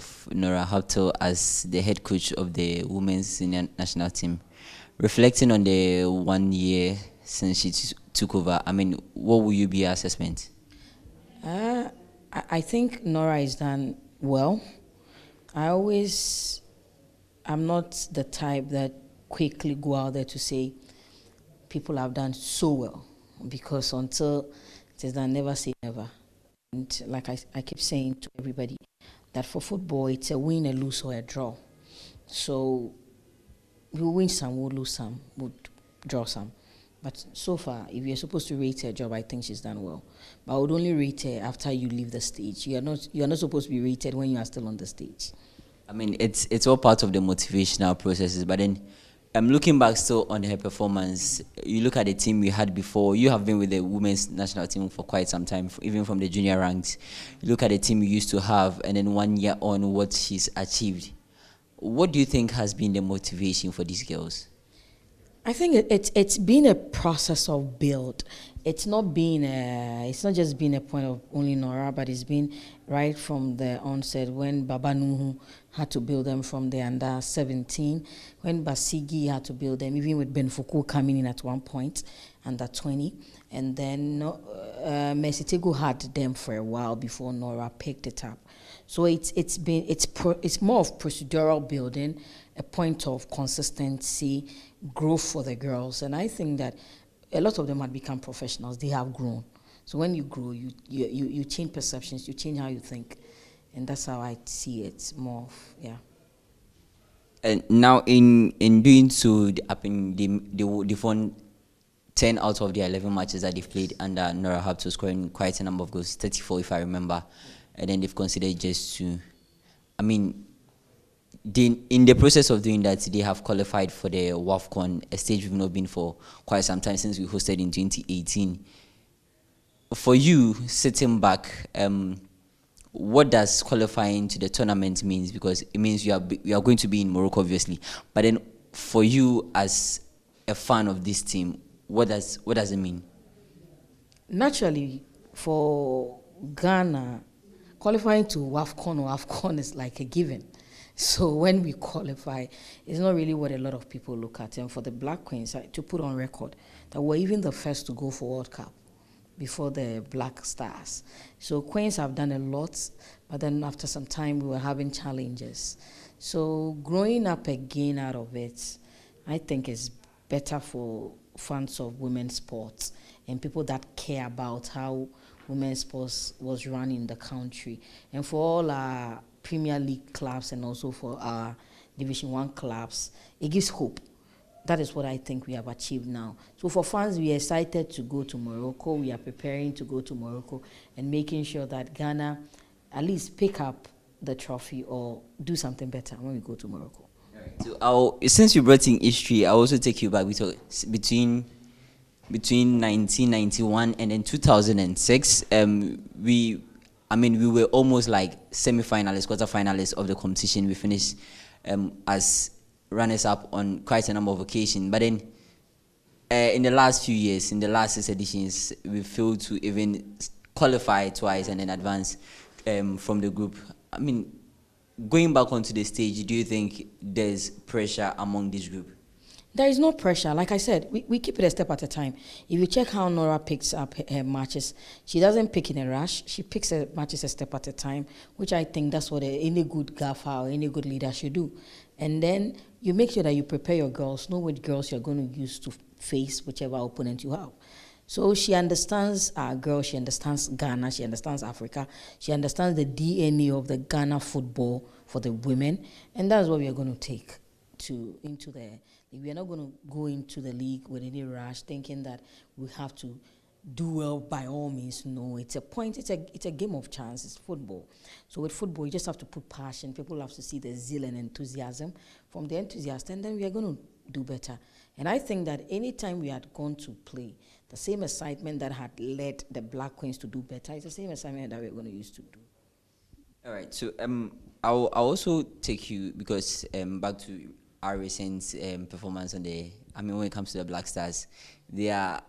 of Nora Haptel as the head coach of the women's senior national team. Reflecting on the 1 year since she took over, I mean, what will you be your assessment? I think Nora is done well. I'm not the type that quickly go out there to say people have done so well, because until it is done, never say never. And like I keep saying to everybody, that for football, it's a win, a lose, or a draw. So we'll win some, we'll lose some, we'll draw some. But so far, if you're supposed to rate her job, I think she's done well. But I would only rate her after you leave the stage. You're not supposed to be rated when you are still on the stage. I mean, it's all part of the motivational processes. But then, looking back still on her performance, you look at the team you had before. You have been with the women's national team for quite some time, even from the junior ranks. You look at the team you used to have, and then 1 year on, what she's achieved. What do you think has been the motivation for these girls? I think it's been a process of build. It's not just been a point of only Nora, but it's been right from the onset when Baba Nuhu had to build them from the under 17, when Basigi had to build them, even with Ben Foucault coming in at one point, under 20, and then Mercy Tego had them for a while before Nora picked it up. So it's more of procedural building, a point of consistency, growth for the girls, and I think that a lot of them had become professionals. They have grown. So when you grow, you change perceptions, you change how you think, and that's how I see it more. Yeah. And now in doing so, they've won 10 out of the 11 matches that they've played under Nora Haptel, scoring quite a number of goals, 34 if I remember, and then they've considered just two. I mean, in the process of doing that, they have qualified for the WAFCON, a stage we've not been for quite some time since we hosted in 2018. For you, sitting back, what does qualifying to the tournament means? Because it means you are going to be in Morocco, obviously. But then, for you as a fan of this team, what does it mean? Naturally, for Ghana, qualifying to WAFCON or AFCON is like a given. So when we qualify, it's not really what a lot of people look at. And for the Black Queens, to put on record that we're even the first to go for World Cup before the Black Stars. So Queens have done a lot, but then after some time we were having challenges. So growing up again out of it, I think is better for fans of women's sports and people that care about how women's sports was run in the country. And for all our Premier League clubs and also for our Division 1 clubs, it gives hope. That is what I think we have achieved now. So for fans, we are excited to go to Morocco. We are preparing to go to Morocco and making sure that Ghana at least pick up the trophy or do something better when we go to Morocco. So since you brought in history, I'll also take you back between 1991 and then 2006. We were almost like semi-finalists, quarter-finalists of the competition. We finished as runners-up on quite a number of occasions. But then in the last few years, in the last 6 editions, we failed to even qualify twice and then advance from the group. I mean, going back onto the stage, do you think there's pressure among this group? There is no pressure. Like I said, we keep it a step at a time. If you check how Nora picks up her matches, she doesn't pick in a rush. She picks her matches a step at a time, which I think that's what any good gaffer or any good leader should do. And then you make sure that you prepare your girls, know which girls you're going to use to face whichever opponent you have. So she understands our girl, she understands Ghana, she understands Africa, she understands the DNA of the Ghana football for the women, and that's what we are going to take into the. We are not going to go into the league with any rush, thinking that we have to do well by all means. No, it's a game of chance. It's football. So with football, you just have to put passion. People have to see the zeal and enthusiasm from the enthusiasts, and then we are going to do better. And I think that any time we had gone to play, the same excitement that had led the Black Queens to do better is the same excitement that we're going to use to do. All right. So I'll also take you, because back to our recent performance on when it comes to the Black Stars, their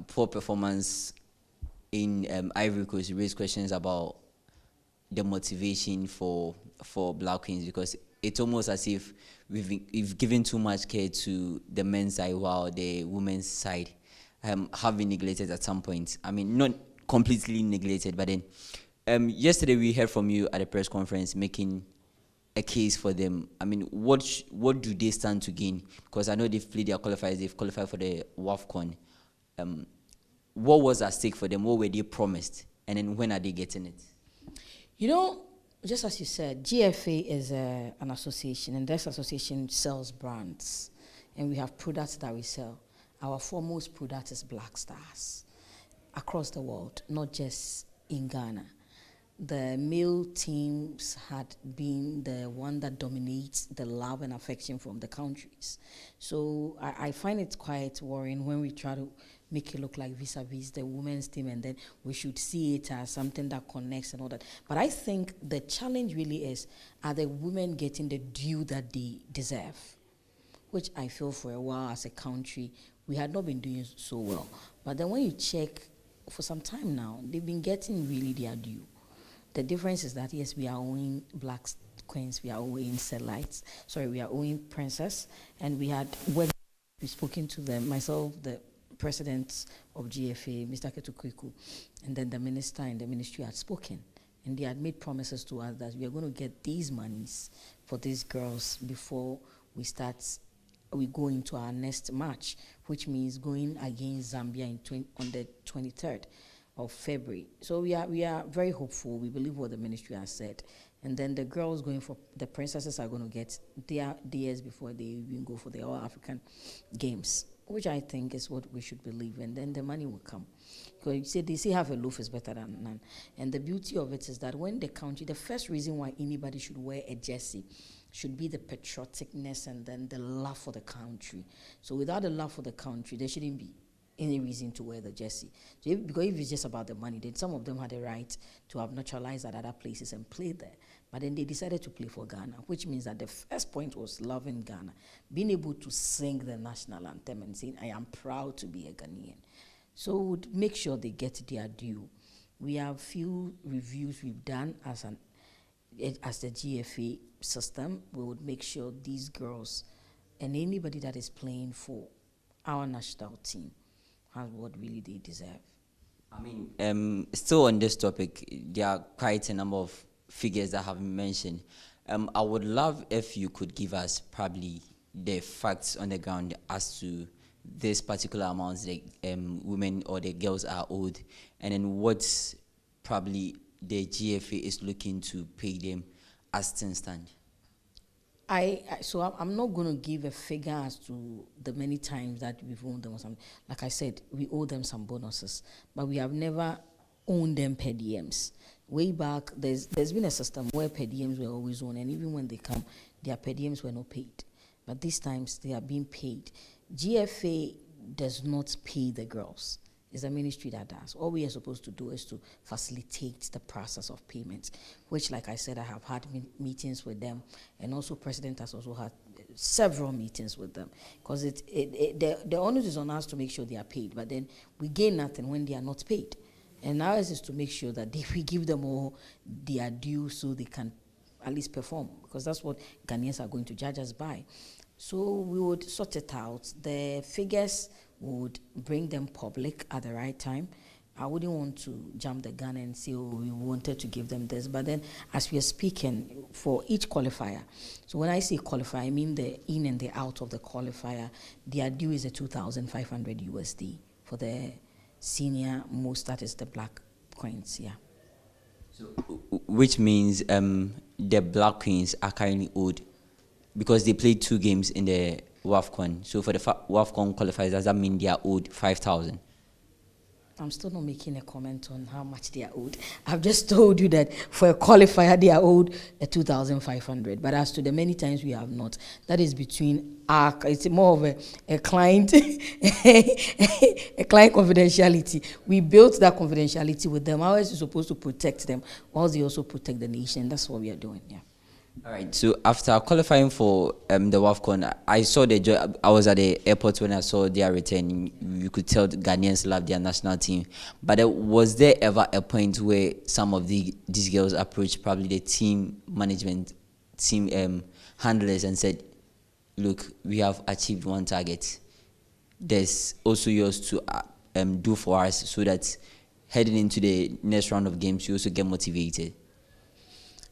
poor performance in Ivory Coast raised questions about the motivation for for Black Queens, because it's almost as if we've given too much care to the men's side while the women's side have been neglected at some point. I mean, not completely neglected, but then yesterday we heard from you at a press conference making a case for them. I mean, what do they stand to gain? Because I know they've played their qualifiers, they've qualified for the WAFCON. What was at stake for them? What were they promised? And then when are they getting it? You know, just as you said, GFA is an association, and this association sells brands. And we have products that we sell. Our foremost product is Black Stars across the world, not just in Ghana. The male teams had been the one that dominates the love and affection from the countries. So I find it quite worrying when we try to make it look like vis-a-vis the women's team, and then we should see it as something that connects and all that. But I think the challenge really is, are the women getting the due that they deserve? Which I feel for a while as a country, we had not been doing so well. But then when you check, for some time now, they've been getting really their due. The difference is that, yes, we are owing Black Queens, we are owing we are owing Princess, and we spoken to them, myself, the president of GFA, Mr. Ketukwiku, and then the minister and the ministry had spoken. And they had made promises to us that we are going to get these monies for these girls before we go into our next match, which means going against Zambia on the 23rd of February. So we are very hopeful. We believe what the ministry has said. And then the girls the princesses are going to get their theirs before they even go for the All-African Games, which I think is what we should believe. And then the money will come. Because they say half a loaf is better than none. And the beauty of it is that when the first reason why anybody should wear a jersey should be the patrioticness and then the love for the country. So without the love for the country, there shouldn't be any reason to wear the jersey. So because if it's just about the money, then some of them had a right to have naturalized at other places and play there. But then they decided to play for Ghana, which means that the first point was loving Ghana, being able to sing the national anthem and saying, I am proud to be a Ghanaian. So we'd make sure they get their due. We have few reviews we've done as the GFA system. We would make sure these girls and anybody that is playing for our national team has what really they deserve. I mean, still on this topic, there are quite a number of figures that have been mentioned. I would love if you could give us probably the facts on the ground as to this particular amounts the women or the girls are owed, and then what probably the GFA is looking to pay them as things stand. So I'm not going to give a figure as to the many times that we've owned them or something. Like I said, we owe them some bonuses, but we have never owned them per diems. Way back, there's been a system where per diems were always owned, and even when they come, their per diems were not paid. But these times, they are being paid. GFA does not pay the girls. It's the ministry that does. All we are supposed to do is to facilitate the process of payment, which, like I said, I have had meetings with them, and also President has also had several meetings with them, because the onus is on us to make sure they are paid, but then we gain nothing when they are not paid. And ours is to make sure that we give them all their due so they can at least perform, because that's what Ghanaians are going to judge us by. So we would sort it out. The figures would bring them public at the right time. I wouldn't want to jump the gun and say, oh, we wanted to give them this. But then as we are speaking, for each qualifier, so when I say qualifier, I mean the in and the out of the qualifier, their due is a 2,500 USD for the senior most, that is the Black Queens, yeah. So, which means the Black Queens are currently owed, because they played 2 games in the WAFCON. So for the WAFCON qualifiers, does that mean they are owed 5,000? I'm still not making a comment on how much they are owed. I've just told you that for a qualifier, they are owed a 2,500. But as to the many times we have not, that is between it's more of a client, a client confidentiality. We built that confidentiality with them. Ours is supposed to protect them, whilst they also protect the nation. That's what we are doing, yeah. All right. So after qualifying for the WAFCON, I saw the joy. I was at the airport when I saw their return. You could tell the Ghanaians love their national team. But was there ever a point where some of these girls approached probably the team management, team handlers, and said, "Look, we have achieved one target. There's also yours to do for us, so that heading into the next round of games, you also get motivated."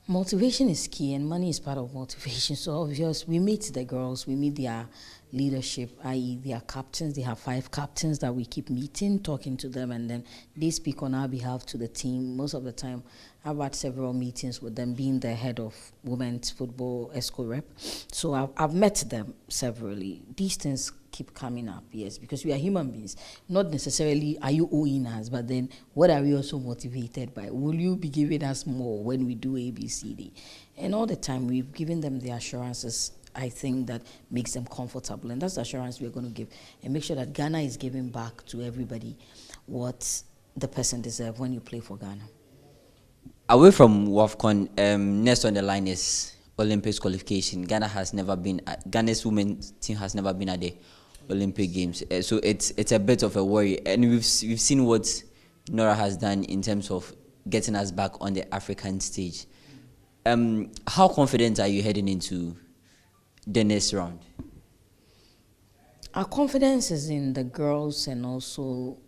Motivation is key, and money is part of motivation. So obviously, we meet the girls, we meet their leadership, i.e., their captains. They have 5 captains that we keep meeting, talking to them, and then they speak on our behalf to the team. Most of the time, I've had several meetings with them, being the head of women's football ESCO rep. So I've met them severally. These things keep coming up, yes, because we are human beings. Not necessarily are you owing us, but then what are we also motivated by? Will you be giving us more when we do A, B, C, D? And all the time we've given them the assurances, I think, that makes them comfortable, and that's the assurance we're going to give, and make sure that Ghana is giving back to everybody what the person deserves when you play for Ghana. Away from WAFCON, next on the line is Olympics qualification. Ghana's women's team has never been at the Olympic Games, so it's a bit of a worry. And we've seen what Nora has done in terms of getting us back on the African stage. How confident are you heading into the next round? Our confidence is in the girls and also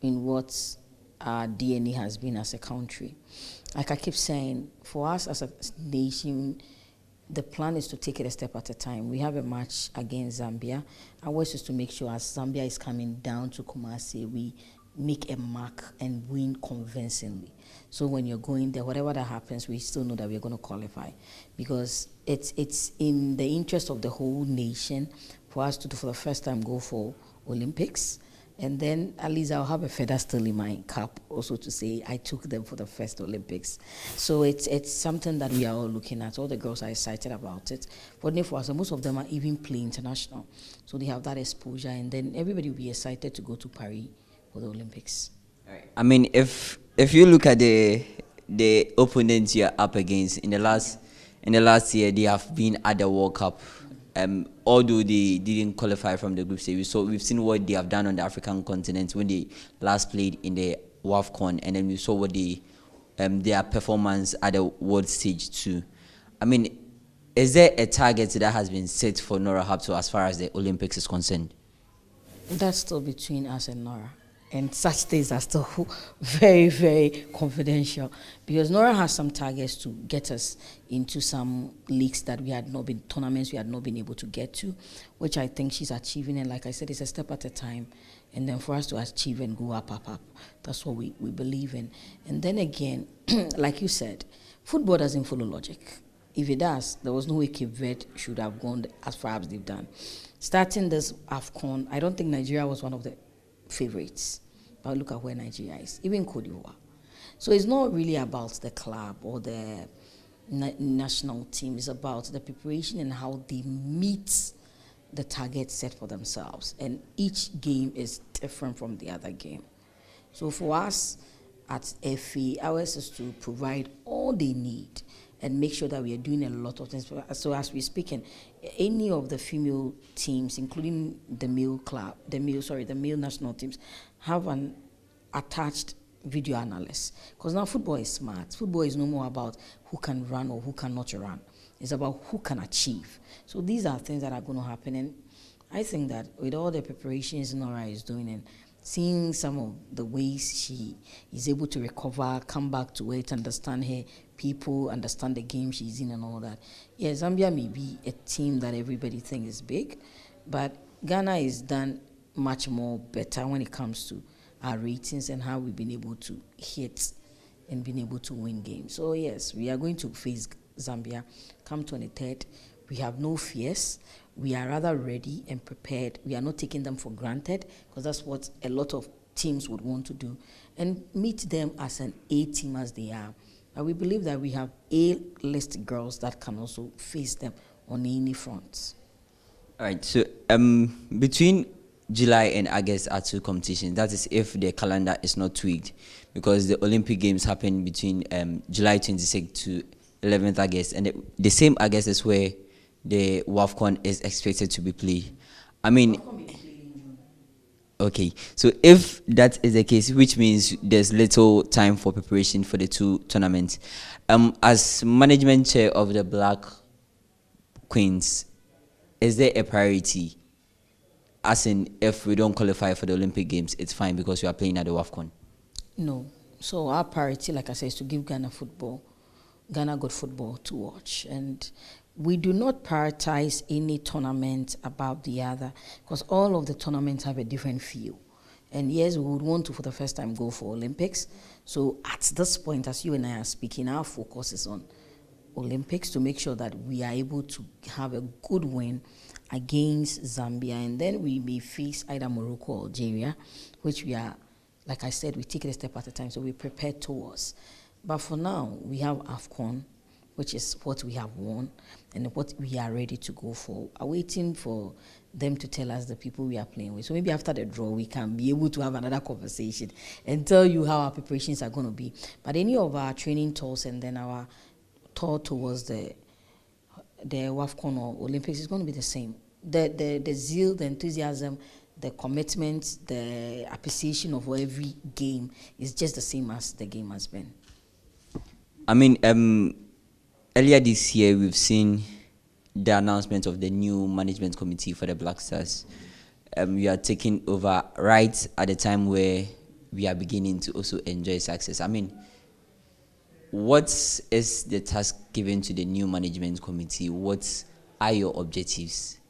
in what our DNA has been as a country. Like I keep saying, for us as a nation, the plan is to take it a step at a time. We have a match against Zambia. Our wish is to make sure as Zambia is coming down to Kumasi, we make a mark and win convincingly. So when you're going there, whatever that happens, we still know that we're going to qualify, because it's in the interest of the whole nation for us to, for the first time, go for Olympics. And then at least I'll have a feather still in my cap also to say I took them for the first Olympics. So it's something that we are all looking at. All the girls are excited about it. But for us, most of them are even playing international. So they have that exposure, and then everybody will be excited to go to Paris for the Olympics. I mean, if you look at the opponents you're up against in the last year, they have been at the World Cup. Although they didn't qualify from the group stage, so we've seen what they have done on the African continent when they last played in the WAFCON, and then we saw what their performance at the world stage too. I mean, is there a target that has been set for Nora Hapto as far as the Olympics is concerned? That's still between us and Nora. And such things are still very, very confidential, because Nora has some targets to get us into some leagues that tournaments we had not been able to get to, which I think she's achieving. And like I said, it's a step at a time. And then for us to achieve and go up. That's what we believe in. And then again, like you said, football doesn't follow logic. If it does, there was no way Cape Verde should have gone as far as they've done. Starting this AFCON, I don't think Nigeria was one of the favorites. But look at where Nigeria is, even Cote d'Ivoire. So it's not really about the club or the national team. It's about the preparation and how they meet the target set for themselves. And each game is different from the other game. So for us at FA, ours is to provide all they need and make sure that we are doing a lot of things. So as we're speaking, any of the female teams, including the male national teams, have an attached video analyst. Because now football is smart. Football is no more about who can run or who cannot run. It's about who can achieve. So these are things that are going to happen. And I think that with all the preparations Nora is doing and seeing some of the ways she is able to recover, come back to it, understand her people, understand the game she's in and all that. Yeah, Zambia may be a team that everybody thinks is big, but Ghana is done much more better when it comes to our ratings and how we've been able to hit and been able to win games. So yes, we are going to face Zambia come 23rd. We have no fears. We are rather ready and prepared. We are not taking them for granted, because that's what a lot of teams would want to do, and meet them as an A team as they are. But we believe that we have A-list girls that can also face them on any fronts. All right, so between July and August are 2 competitions. That is if the calendar is not tweaked, because the Olympic Games happen between July 26th to 11th August, and the same August is where the WAFCON is expected to be played. I mean, okay, so if that is the case, which means there's little time for preparation for the two tournaments. As management chair of the Black Queens, is there a priority? As in, if we don't qualify for the Olympic Games, it's fine because we are playing at the WAFCON. No. So our priority, like I said, is to give Ghana good football to watch. And we do not prioritize any tournament above the other because all of the tournaments have a different feel. And yes, we would want to, for the first time, go for Olympics. So at this point, as you and I are speaking, our focus is on Olympics to make sure that we are able to have a good win against Zambia. And then we may face either Morocco or Algeria, which we are, like I said, we take it a step at a time. So we're prepared towards. But for now, we have AFCON, which is what we have won and what we are ready to go for. I'm waiting for them to tell us the people we are playing with. So maybe after the draw, we can be able to have another conversation and tell you how our preparations are going to be. But any of our training tours and then our tour towards the WAFCON or Olympics is going to be the same. The zeal, the enthusiasm, the commitment, the appreciation of every game is just the same as the game has been. I mean, earlier this year, we've seen the announcement of the new management committee for the Black Stars. We are taking over right at the time where we are beginning to also enjoy success. I mean, what is the task given to the new management committee? What are your objectives?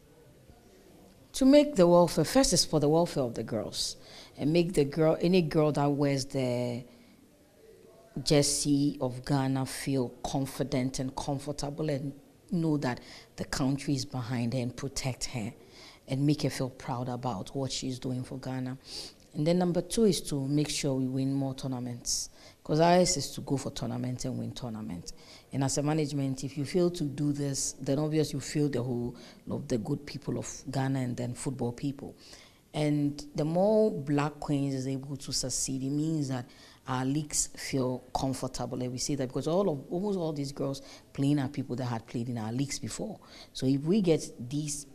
To make the welfare, first is for the welfare of the girls, and make the girl, any girl that wears the jersey of Ghana feel confident and comfortable and know that the country is behind her and protect her and make her feel proud about what she's doing for Ghana. And then number two is to make sure we win more tournaments, because ours is to go for tournaments and win tournaments. And as a management, if you fail to do this, then obviously you fail the whole of the good people of Ghana and then football people. And the more Black Queens is able to succeed, it means that our leagues feel comfortable. And we say that because almost all these girls playing are people that had played in our leagues before. So if we get these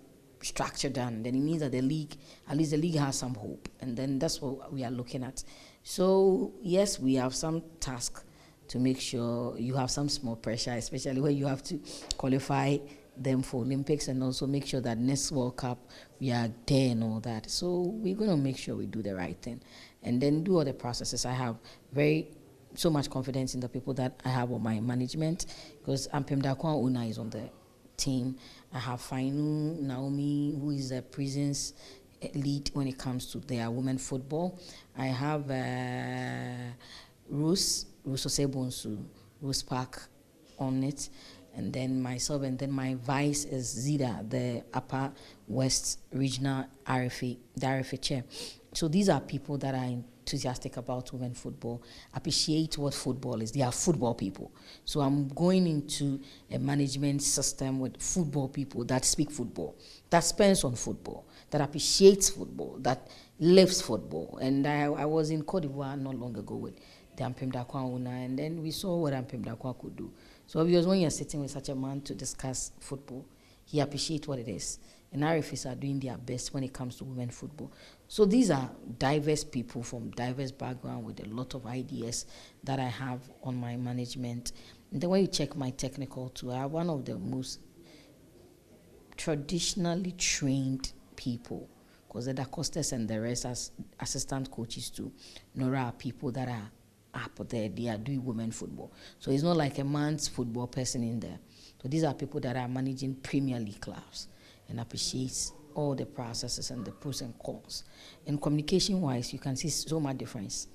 structure done, then it means that the league, at least the league has some hope. And then that's what we are looking at. So yes, we have some task to make sure you have some small pressure, especially when you have to qualify them for Olympics and also make sure that next World Cup we are there and all that. So we're going to make sure we do the right thing and then do all the processes. I have so much confidence in the people that I have on my management, because Ampem Dakwan Una is on the team. I have Fainu Naomi, who is the prisons lead when it comes to their women football. I have Ruth Osebonsu, Ruth Park on it. And then myself, and then my vice is Zida, the Upper West Regional RFA, the RFA chair. So these are people that are enthusiastic about women football, appreciate what football is. They are football people. So I'm going into a management system with football people that speak football, that spends on football, that appreciates football, that lives football. And I was in Cote d'Ivoire not long ago with the Ampem Dakwan Una, and then we saw what Ampem Dakwan could do. So obviously when you're sitting with such a man to discuss football, he appreciates what it is. And RFs are doing their best when it comes to women football. So these are diverse people from diverse backgrounds with a lot of ideas that I have on my management. And then when you check my technical too, I have one of the most traditionally trained people, because the Da Costas and the rest as assistant coaches too, Nora are people that are up there, they are doing women football. So it's not like a man's football person in there. So these are people that are managing Premier League clubs and appreciates all the processes and the pros and cons. And communication-wise, you can see so much difference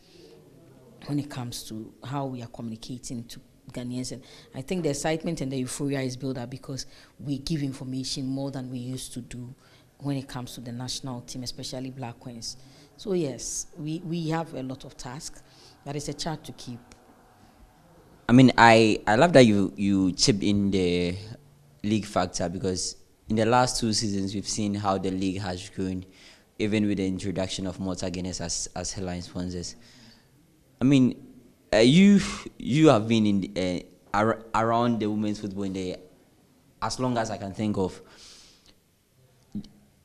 when it comes to how we are communicating to Ghanaians. And I think the excitement and the euphoria is built up because we give information more than we used to do when it comes to the national team, especially Black Queens. So yes, we have a lot of tasks. That is a chart to keep. I mean, I love that you chipped in the league factor, because in the last 2 seasons we've seen how the league has grown, even with the introduction of Malta Guinness as headline sponsors. I mean, you have been around the women's football in the, as long as I can think of,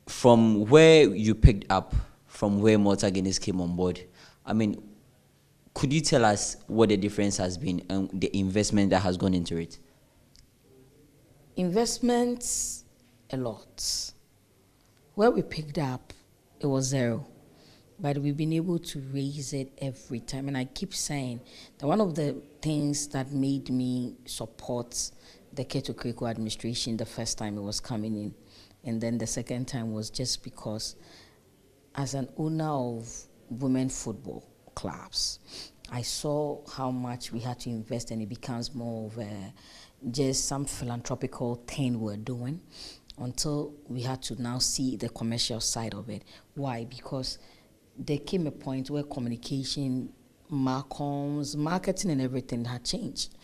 from where you picked up, from where Malta Guinness came on board, I mean, could you tell us what the difference has been and the investment that has gone into it? Investments, a lot. Where we picked up, it was zero. But we've been able to raise it every time. And I keep saying that one of the things that made me support the Keto Kriko administration the first time it was coming in, and then the second time was just because as an owner of women football clubs, I saw how much we had to invest, and it becomes more of just some philanthropical thing we're doing until we had to now see the commercial side of it. Why? Because there came a point where communication, marcoms, marketing and everything had changed.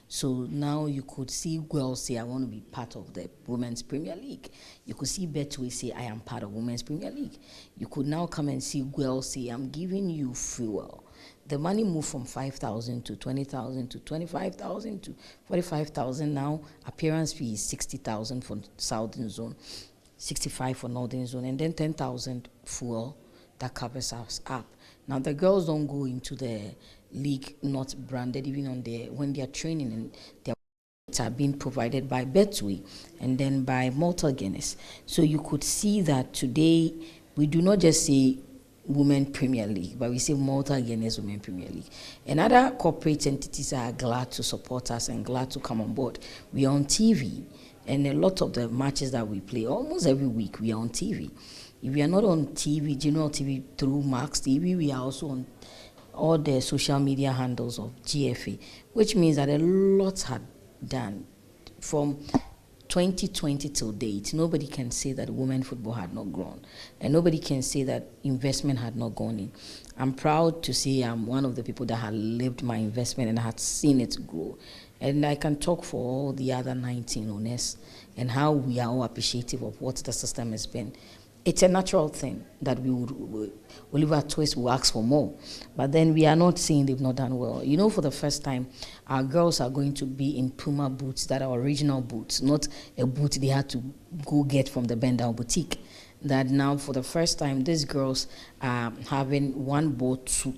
So now you could see girls say, I want to be part of the Women's Premier League. You could see Betway say, I am part of Women's Premier League. You could now come and see girls say, I'm giving you fuel. The money moved from 5,000 to 20,000 to 25,000 to 45,000 now. Appearance fee is 60,000 for Southern Zone, 65 for Northern Zone, and then 10,000 fuel that covers us up. Now the girls don't go into the league not branded, even on when they are training, and their are being provided by Betway and then by Malta Guinness. So you could see that today we do not just say Women Premier League, but we say Malta Guinness Women Premier League. And other corporate entities are glad to support us and glad to come on board. We are on TV, and a lot of the matches that we play, almost every week, we are on TV. If we are not on TV, general TV through Max TV, we are also on all the social media handles of GFA, which means that a lot had done from 2020 till date. Nobody can say that women football had not grown, and nobody can say that investment had not gone in. I'm proud to say I'm one of the people that had lived my investment and had seen it grow. And I can talk for all the other 19 owners and how we are all appreciative of what the system has been. It's a natural thing that we will leave our twist, we'll ask for more. But then we are not saying they've not done well. You know, for the first time, our girls are going to be in Puma boots that are original boots, not a boot they had to go get from the Bend-Down boutique. That now, for the first time, these girls are having one ball to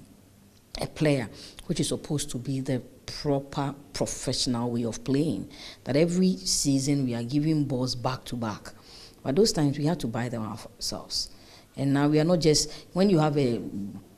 a player, which is supposed to be the proper professional way of playing. That every season we are giving balls back to back. But those times we had to buy them ourselves. And now we are not just, when you have a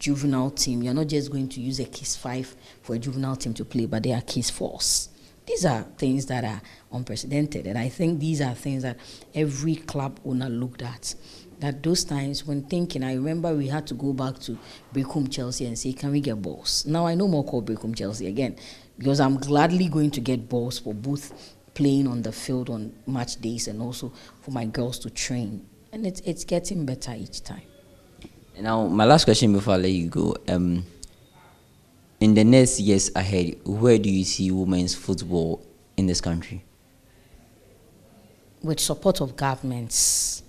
juvenile team, you're not just going to use a Case 5 for a juvenile team to play, but they are Case 4s. These are things that are unprecedented. And I think these are things that every club owner looked at. That those times when thinking, I remember we had to go back to Breakham Chelsea and say, can we get balls? Now I no more call Breakham Chelsea again, because I'm gladly going to get balls for both playing on the field on match days and also for my girls to train. And it's getting better each time. Now, my last question before I let you go. In the next years ahead, where do you see women's football in this country? With support of governments,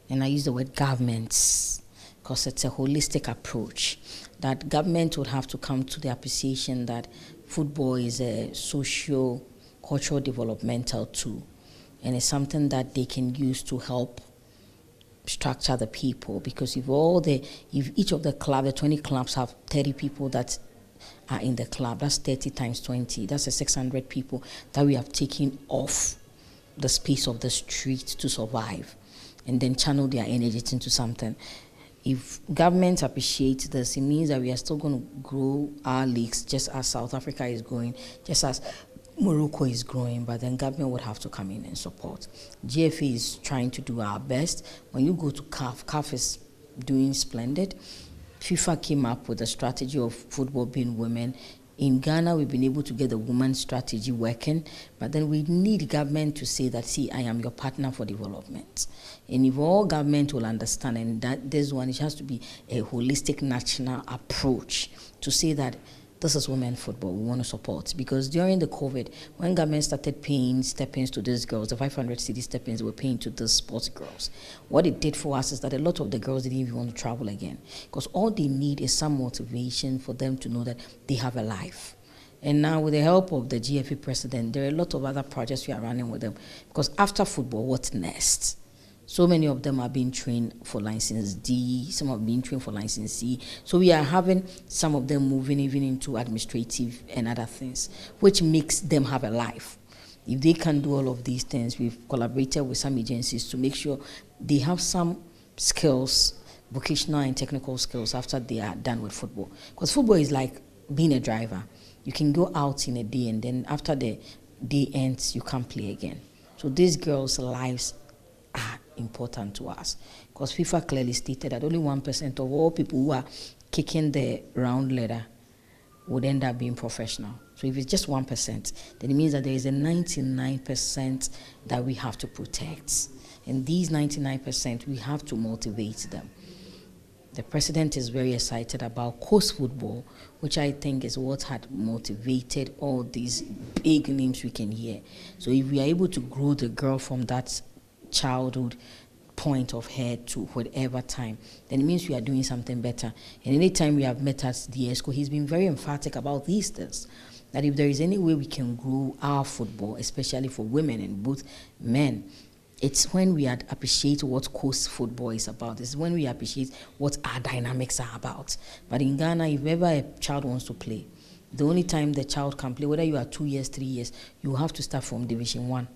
and I use the word governments because it's a holistic approach, that government would have to come to the appreciation that football is a social cultural developmental tool, and it's something that they can use to help structure the people. Because if each of the 20 clubs have 30 people that are in the club, that's 30 times 20, that's a 600 people that we have taken off the space of the street to survive and then channel their energy into something. If governments appreciate this, it means that we are still going to grow our leagues just as South Africa is growing, just as Morocco is growing, but then government would have to come in and support. GFA is trying to do our best. When you go to CAF is doing splendid. FIFA came up with a strategy of football being women. In Ghana, we've been able to get the women's strategy working, but then we need government to say that, see, I am your partner for development. And if all government will understand, and that this one, it has to be a holistic national approach to say that this is women football we want to support. Because during the COVID, when government started paying stipends to these girls, the 500 cedi stipends were paying to these sports girls, what it did for us is that a lot of the girls didn't even want to travel again. Because all they need is some motivation for them to know that they have a life. And now with the help of the GFA president, there are a lot of other projects we are running with them. Because after football, what's next? So many of them are being trained for license D, some are being trained for license C. So we are having some of them moving even into administrative and other things, which makes them have a life. If they can do all of these things, we've collaborated with some agencies to make sure they have some skills, vocational and technical skills after they are done with football. Because football is like being a driver. You can go out in a day and then after the day ends, you can't play again. So these girls' lives are important to us. Because FIFA clearly stated that only 1% of all people who are kicking the round ladder would end up being professional. So if it's just 1%, then it means that there is a 99% that we have to protect. And these 99%, we have to motivate them. The president is very excited about coast football, which I think is what had motivated all these big names we can hear. So if we are able to grow the girl from that childhood point of her to whatever time, then it means we are doing something better. And anytime we have met at the ESCO, he's been very emphatic about these things, that if there is any way we can grow our football, especially for women and both men, it's when we appreciate what coast football is about. It's when we appreciate what our dynamics are about. But in Ghana, if ever a child wants to play, the only time the child can play, whether you are 2 years, 3 years, you have to start from Division 1,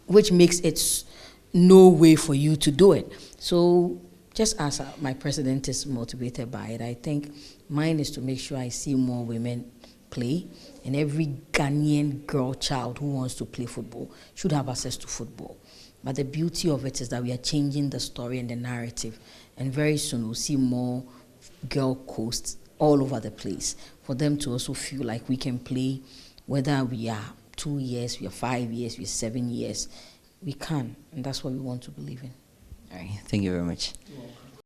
which makes it no way for you to do it. So just as my president is motivated by it, I think mine is to make sure I see more women play, and every Ghanaian girl child who wants to play football should have access to football. But the beauty of it is that we are changing the story and the narrative, and very soon we'll see more girl coasts all over the place for them to also feel like we can play, whether we are 2 years, we are 5 years, we are 7 years, we can, and that's what we want to believe in. All right, thank you very much. You're welcome.